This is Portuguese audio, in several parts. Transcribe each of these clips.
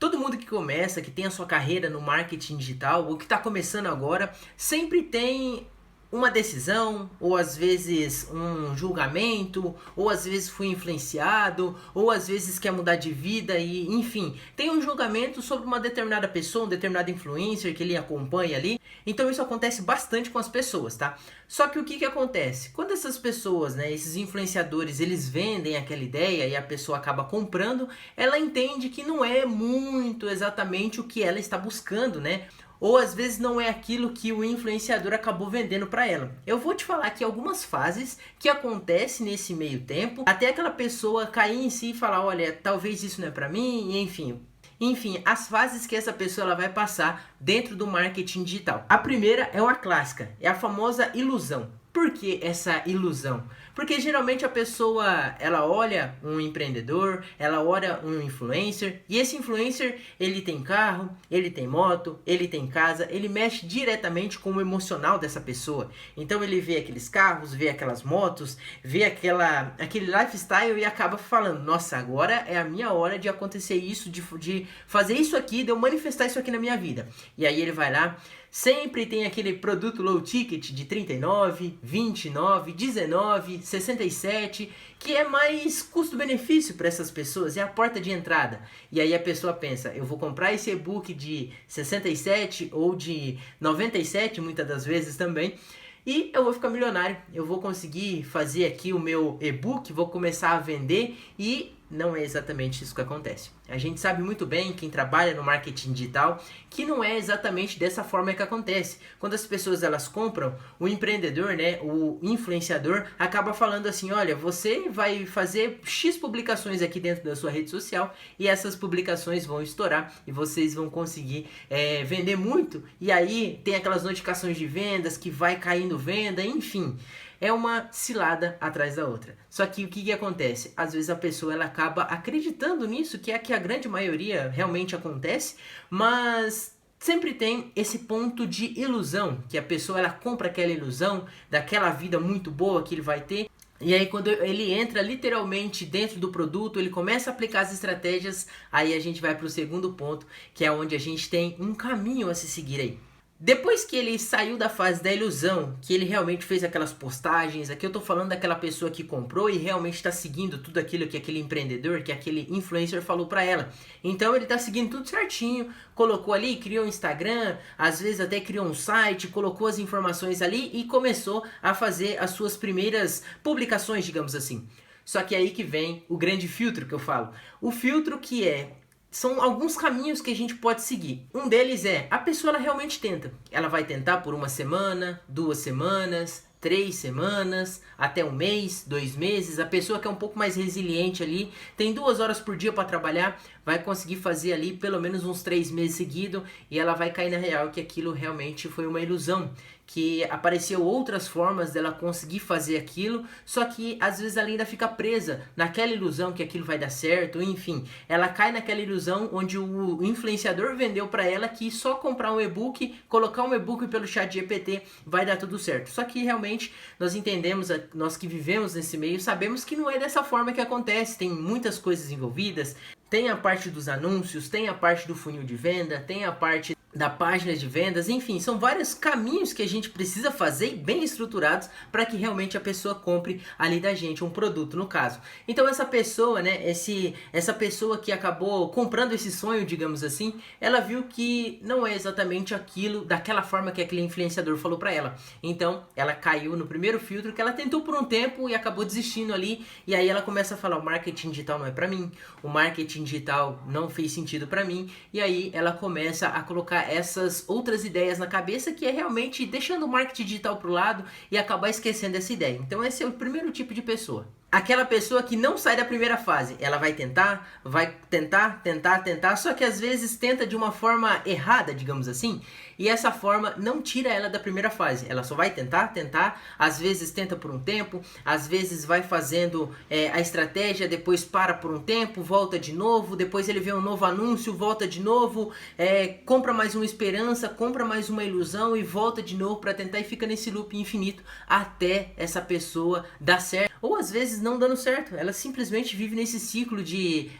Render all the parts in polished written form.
Todo mundo que começa, que tem a sua carreira no marketing digital, ou que está começando agora, sempre tem uma decisão, ou às vezes um julgamento, ou às vezes foi influenciado, ou às vezes quer mudar de vida e, enfim, tem um julgamento sobre uma determinada pessoa, um determinado influencer que ele acompanha ali. Então isso acontece bastante com as pessoas, tá? Só que o que acontece? Quando essas pessoas, né, esses influenciadores, eles vendem aquela ideia e a pessoa acaba comprando, ela entende que não é muito exatamente o que ela está buscando, né? Ou às vezes não é aquilo que o influenciador acabou vendendo para ela. Eu vou te falar aqui algumas fases que acontecem nesse meio tempo, até aquela pessoa cair em si e falar, olha, talvez isso não é para mim, enfim, as fases que essa pessoa ela vai passar dentro do marketing digital. A primeira é uma clássica, é a famosa ilusão. Por que essa ilusão? Porque geralmente a pessoa, ela olha um empreendedor, ela olha um influencer, e esse influencer, ele tem carro, ele tem moto, ele tem casa, ele mexe diretamente com o emocional dessa pessoa. Então ele vê aqueles carros, vê aquelas motos, vê aquele lifestyle e acaba falando, nossa, agora é a minha hora de acontecer isso, de fazer isso aqui, de eu manifestar isso aqui na minha vida. E aí ele vai lá, sempre tem aquele produto low ticket de 39, 29, 19, 67, que é mais custo-benefício para essas pessoas, é a porta de entrada. E aí a pessoa pensa, eu vou comprar esse e-book de 67 ou de 97, muitas das vezes também, e eu vou ficar milionário, eu vou conseguir fazer aqui o meu e-book, vou começar a vender e não é exatamente isso que acontece. A gente sabe muito bem, quem trabalha no marketing digital, que não é exatamente dessa forma que acontece. Quando as pessoas elas compram, o empreendedor, né, o influenciador, acaba falando assim, olha, você vai fazer X publicações aqui dentro da sua rede social e essas publicações vão estourar e vocês vão conseguir vender muito. E aí tem aquelas notificações de vendas que vai caindo venda, enfim. É uma cilada atrás da outra. Só que o que acontece? Às vezes a pessoa ela acaba acreditando nisso, que é que a grande maioria realmente acontece, mas sempre tem esse ponto de ilusão, que a pessoa ela compra aquela ilusão daquela vida muito boa que ele vai ter. E aí quando ele entra literalmente dentro do produto, ele começa a aplicar as estratégias, aí a gente vai para o segundo ponto, que é onde a gente tem um caminho a se seguir aí. Depois que ele saiu da fase da ilusão, que ele realmente fez aquelas postagens, aqui eu tô falando daquela pessoa que comprou e realmente está seguindo tudo aquilo que aquele empreendedor, que aquele influencer falou pra ela. Então ele tá seguindo tudo certinho, colocou ali, criou um Instagram, às vezes até criou um site, colocou as informações ali e começou a fazer as suas primeiras publicações, digamos assim. Só que é aí que vem o grande filtro que eu falo. O filtro que são alguns caminhos que a gente pode seguir. Um deles é, a pessoa ela realmente tenta. Ela vai tentar por uma semana, 2 semanas, 3 semanas, até um mês, 2 meses. A pessoa que é um pouco mais resiliente ali, tem 2 horas por dia para trabalhar, vai conseguir fazer ali pelo menos uns 3 meses seguidos e ela vai cair na real que aquilo realmente foi uma ilusão. Que apareceu outras formas dela conseguir fazer aquilo, só que às vezes ela ainda fica presa naquela ilusão que aquilo vai dar certo, enfim, ela cai naquela ilusão onde o influenciador vendeu para ela que só comprar um e-book, colocar um e-book pelo chat GPT vai dar tudo certo. Só que realmente nós entendemos, nós que vivemos nesse meio, sabemos que não é dessa forma que acontece, tem muitas coisas envolvidas, tem a parte dos anúncios, tem a parte do funil de venda, tem a parte da página de vendas, enfim, são vários caminhos que a gente precisa fazer bem estruturados para que realmente a pessoa compre ali da gente um produto no caso. Então essa pessoa, né, essa pessoa que acabou comprando esse sonho, digamos assim, ela viu que não é exatamente aquilo, daquela forma que aquele influenciador falou para ela. Então ela caiu no primeiro filtro que ela tentou por um tempo e acabou desistindo ali, e aí ela começa a falar, o marketing digital não é para mim, o marketing digital não fez sentido para mim, e aí ela começa a colocar essas outras ideias na cabeça, que é realmente deixando o marketing digital pro lado e acabar esquecendo essa ideia. Então esse é o primeiro tipo de pessoa. Aquela pessoa que não sai da primeira fase, ela vai tentar, só que às vezes tenta de uma forma errada, digamos assim, e essa forma não tira ela da primeira fase. Ela só vai tentar, às vezes tenta por um tempo, às vezes vai fazendo a estratégia, depois para por um tempo, volta de novo, depois ele vê um novo anúncio, volta de novo, compra mais uma esperança, compra mais uma ilusão e volta de novo para tentar e fica nesse loop infinito até essa pessoa dar certo. Ou às vezes vezes não dando certo. Ela simplesmente vive nesse ciclo de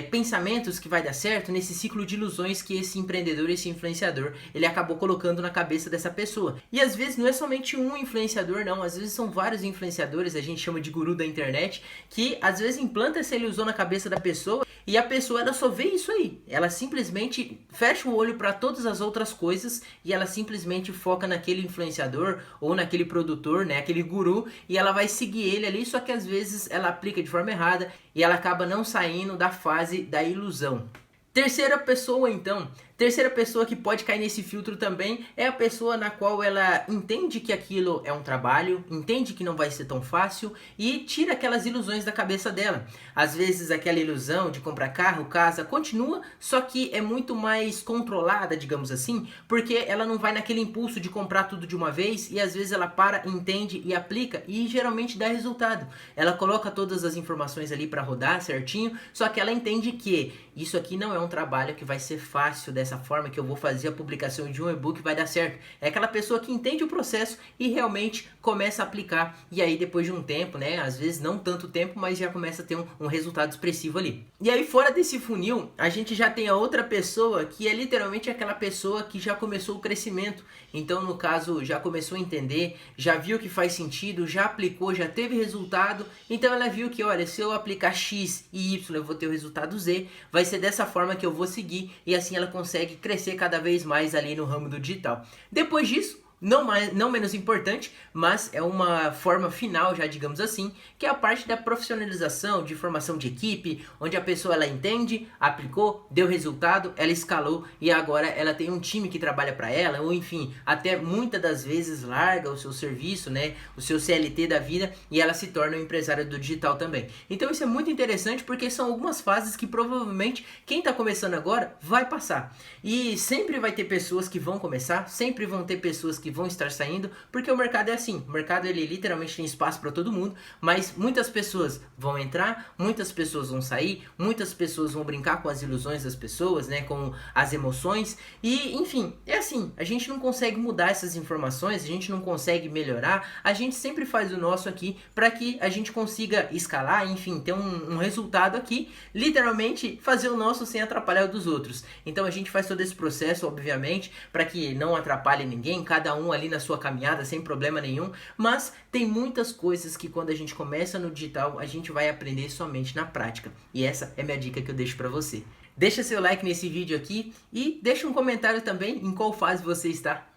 pensamentos que vai dar certo, nesse ciclo de ilusões que esse empreendedor, esse influenciador, ele acabou colocando na cabeça dessa pessoa. E às vezes não é somente um influenciador, não. Às vezes são vários influenciadores, a gente chama de guru da internet, que às vezes implanta essa ilusão na cabeça da pessoa e a pessoa ela só vê isso aí. Ela simplesmente fecha o olho para todas as outras coisas e ela simplesmente foca naquele influenciador ou naquele produtor, né, aquele guru, e ela vai seguir ele ali, só que às vezes ela aplica de forma errada e ela acaba não saindo da fase da ilusão. Terceira pessoa então, terceira pessoa que pode cair nesse filtro também é a pessoa na qual ela entende que aquilo é um trabalho, entende que não vai ser tão fácil e tira aquelas ilusões da cabeça dela. Às vezes aquela ilusão de comprar carro, casa, continua, só que é muito mais controlada, digamos assim, porque ela não vai naquele impulso de comprar tudo de uma vez e às vezes ela para, entende e aplica e geralmente dá resultado. Ela coloca todas as informações ali para rodar certinho, só que ela entende que isso aqui não é um trabalho que vai ser fácil dessa forma, que eu vou fazer a publicação de um e-book e vai dar certo. É aquela pessoa que entende o processo e realmente começa a aplicar. E aí depois de um tempo, né, às vezes não tanto tempo, mas já começa a ter um resultado expressivo ali. E aí fora desse funil, a gente já tem a outra pessoa que é literalmente aquela pessoa que já começou o crescimento. Então no caso já começou a entender, já viu que faz sentido, já aplicou, já teve resultado. Então ela viu que, olha, se eu aplicar X e Y eu vou ter o resultado Z, vai ser dessa forma que eu vou seguir e assim ela consegue crescer cada vez mais ali no ramo do digital. Depois disso, não menos importante, mas é uma forma final já, digamos assim, que é a parte da profissionalização, de formação de equipe, onde a pessoa ela entende, aplicou, deu resultado, ela escalou e agora ela tem um time que trabalha para ela, ou enfim, até muitas das vezes larga o seu serviço, né, o seu CLT da vida e ela se torna um empresário do digital também. Então isso é muito interessante porque são algumas fases que provavelmente quem está começando agora vai passar. E sempre vai ter pessoas que vão começar, sempre vão ter pessoas que vão estar saindo, porque o mercado é assim, o mercado ele literalmente tem espaço para todo mundo, mas muitas pessoas vão entrar, muitas pessoas vão sair, muitas pessoas vão brincar com as ilusões das pessoas, né, com as emoções, e enfim, é assim, a gente não consegue mudar essas informações, a gente não consegue melhorar, a gente sempre faz o nosso aqui para que a gente consiga escalar, enfim, ter um resultado aqui, literalmente fazer o nosso sem atrapalhar o dos outros. Então a gente faz todo esse processo, obviamente, para que não atrapalhe ninguém, cada um ali na sua caminhada sem problema nenhum, mas tem muitas coisas que quando a gente começa no digital a gente vai aprender somente na prática, e essa é minha dica que eu deixo para você. Deixa seu like nesse vídeo aqui e deixa um comentário também em qual fase você está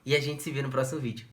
e a gente se vê no próximo vídeo.